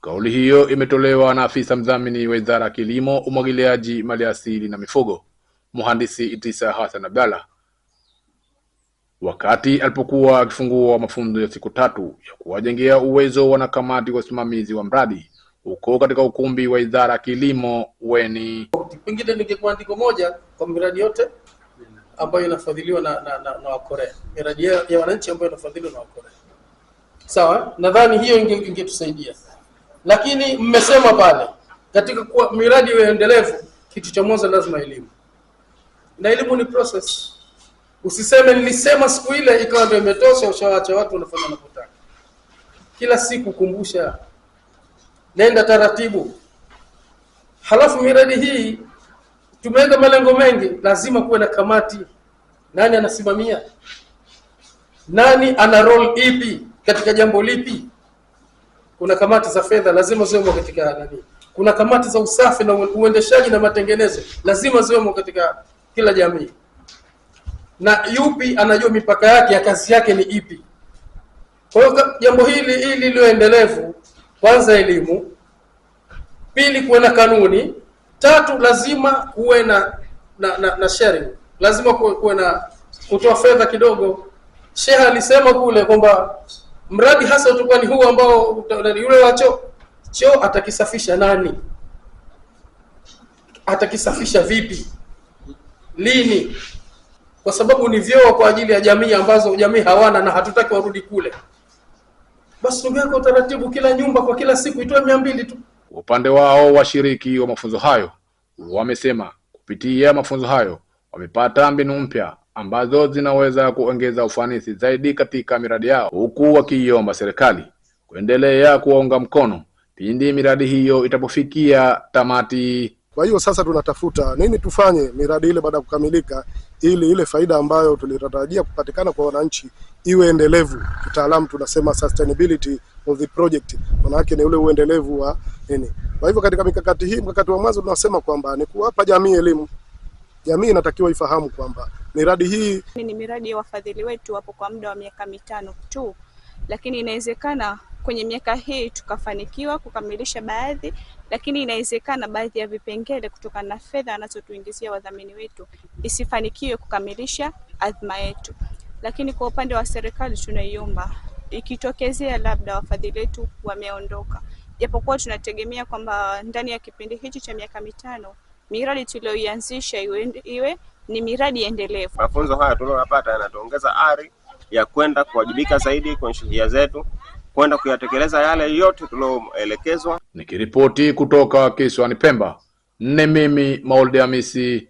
Kauli hiyo imetolewa na afisa mdhamini wa Idara ya Kilimo, Umwagiliaji, Maliasili na Mifugo, Mhandisi Idrisa Hassan Abdalla, wakati alipokuwa akifungua mafunzo ya siku 3 ya kuwajengea uwezo wanakamati wa usimamizi wa mradi huko katika ukumbi wa Idara ya Kilimo Weni. Pengine ningekuwa andiko moja kwa miradi yote ambayo inafadhiliwa na Wakorea, miradi ya wananchi ambayo inafadhiliwa na Wakorea. Sawa, nadhani hiyo ingetusaidia. Lakini mmesema pale katika kuwa miradi iwe endelevu, kitu cha mwanzo lazima elimu. Na elimu ni process. Usiseme nilisema siku ile ikawa ndio imetosha, ushawaacha watu wanafanya wanapotaka. Kila siku kumbusha, nenda taratibu. Halafu miradi hii tumeweka malengo mengi, lazima kuwe na kamati. Nani anasimamia? Nani ana role ipi katika jambo lipi? Kuna kamati za fedha lazima ziwemo katika nani. Kuna kamati za usafi na uendeshaji na matengenezo lazima ziwemo katika kila jamii. Na yupi anajua mipaka yake ya kazi yake ni ipi? Kwa hiyo jambo hili liwe endelevu, kwanza elimu, pili kuwe na kanuni, 3 lazima kuwe na sharing. Lazima kuwe na kutoa fedha kidogo. Sheikh alisema kule kwamba mradi hasa utakuwa ni huu ambao yule wa choo atakisafisha nani? Atakisafisha vipi? Lini? Kwa sababu ni vyoo kwa ajili ya jamii ambazo jamii hawana na hatutaki warudi kule. Basi tungeweka utaratibu, kila nyumba kwa kila siku itoe 200 tu. Upande wao washiriki wa mafunzo hayo wamesema kupitia mafunzo hayo wamepata mbinu mpya ambazo zinaweza kuongeza ufanisi zaidi katika miradi yao, huku wakiomba serikali kuendelea kuwaunga mkono pindi miradi hiyo itapofikia tamati. Kwa hiyo sasa tunatafuta nini tufanye miradi ile baada ya kukamilika, ili ile faida ambayo tulitarajia kupatikana kwa wananchi iwe endelevu. Kitaalamu tunasema sustainability of the project, maana yake ni ule uendelevu wa nini. Kwa hivyo katika mikakati hii, mkakati wa mwanzo tunasema kwamba ni kuwapa jamii elimu. Jamii inatakiwa ifahamu kwamba miradi hii ni miradi ya wafadhili wetu hapo kwa muda wa miaka 5 tu, lakini inawezekana kwenye miaka hii tukafanikiwa kukamilisha baadhi, lakini inawezekana baadhi ya vipengele kutokana na fedha anazotuingizia wadhamini wetu isifanikiwe kukamilisha azma yetu. Lakini kwa upande wa serikali tunaiomba ikitokezea labda wafadhili wetu wameondoka, japokuwa tunategemea kwamba ndani ya kipindi hichi cha miaka 5 miradi tuliyoianzisha iwe ni miradi endelevu. Mafunzo haya tunayopata yanatuongeza ari ya kwenda kuwajibika zaidi kwenye shughuli zetu, kwenda kuyatekeleza yale yote tulioelekezwa. Nikiripoti kutoka kisiwani Pemba, mimi Maulid Hamisi.